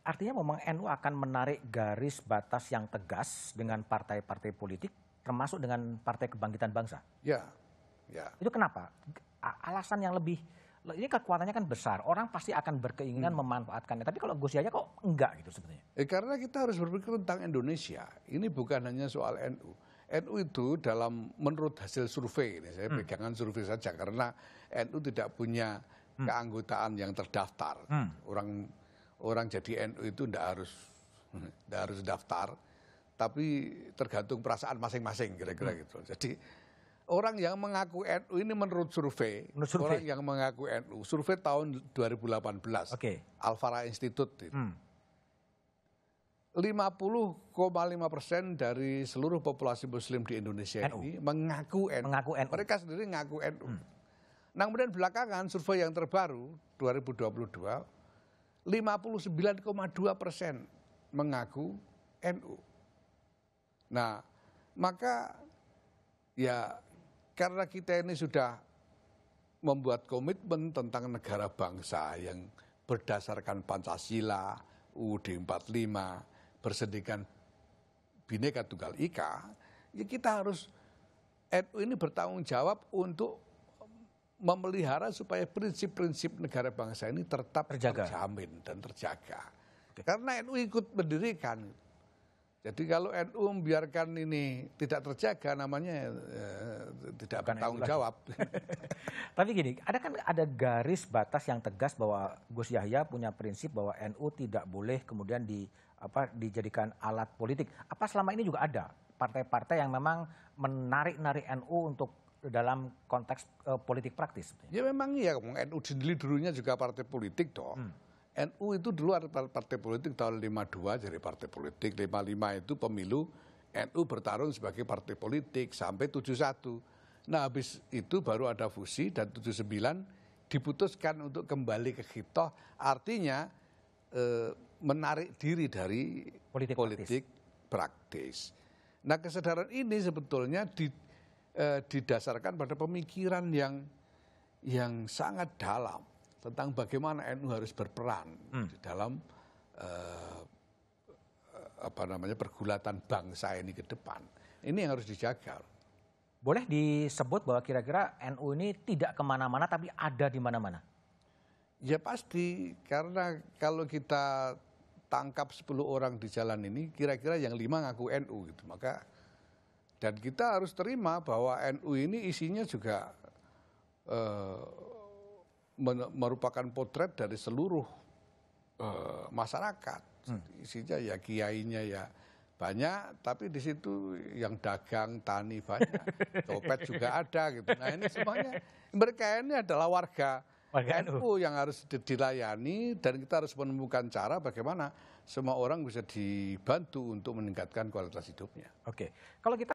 Artinya memang NU akan menarik garis batas yang tegas dengan partai-partai politik, termasuk dengan Partai Kebangkitan Bangsa. Ya, ya. Itu kenapa? Alasan yang lebih, ini kekuatannya kan besar, orang pasti akan berkeinginan memanfaatkannya. Tapi kalau Gus Yahya kok enggak gitu sebenarnya? Karena kita harus berpikir tentang Indonesia. Ini bukan hanya soal NU. NU itu menurut hasil survei, ini saya pegangan survei saja, karena NU tidak punya keanggotaan yang terdaftar. Orang jadi NU itu tidak harus daftar, tapi tergantung perasaan masing-masing kira-kira gitu. Jadi orang yang mengaku NU ini menurut survei, orang yang mengaku NU, survei tahun 2018, Alfara Institute itu. 50,5% dari seluruh populasi Muslim di Indonesia ini mengaku NU. Mereka sendiri mengaku NU. Nah, kemudian belakangan survei yang terbaru 2022, 59,2% mengaku NU. Nah, maka ya karena kita ini sudah membuat komitmen tentang negara bangsa yang berdasarkan Pancasila, UUD 45, bersendikan Bhinneka Tunggal Ika, ya kita harus NU ini bertanggung jawab untuk memelihara supaya prinsip-prinsip negara bangsa ini tetap terjamin dan terjaga. Karena NU ikut mendirikan. Jadi kalau NU membiarkan ini tidak terjaga, namanya tidak bertanggung jawab. Tapi gini, ada garis batas yang tegas bahwa Gus Yahya punya prinsip bahwa NU tidak boleh kemudian dijadikan alat politik. Apa selama ini juga ada partai-partai yang memang menarik-narik NU untuk dalam konteks politik praktis? Ya memang iya, NU sendiri dulunya juga partai politik toh. NU itu dulu ada partai politik tahun 52 jadi partai politik, 55 itu pemilu NU bertarung sebagai partai politik sampai 71. Nah habis itu baru ada fusi dan 79 diputuskan untuk kembali ke khitoh, artinya menarik diri dari politik praktis. Nah kesadaran ini sebetulnya didasarkan pada pemikiran yang sangat dalam tentang bagaimana NU harus berperan di dalam pergulatan bangsa ini ke depan. Ini yang harus dijaga. Boleh disebut bahwa kira-kira NU ini tidak kemana-mana tapi ada di mana-mana? Ya pasti, karena kalau kita tangkap 10 orang di jalan ini, kira-kira yang 5 ngaku NU gitu. Dan kita harus terima bahwa NU ini isinya juga merupakan potret dari seluruh masyarakat. Isinya ya kiainya ya banyak, tapi di situ yang dagang, tani banyak, copet juga ada gitu. Nah ini semuanya mereka ini adalah warga NU yang harus dilayani, dan kita harus menemukan cara bagaimana semua orang bisa dibantu untuk meningkatkan kualitas hidupnya. Oke, kalau kita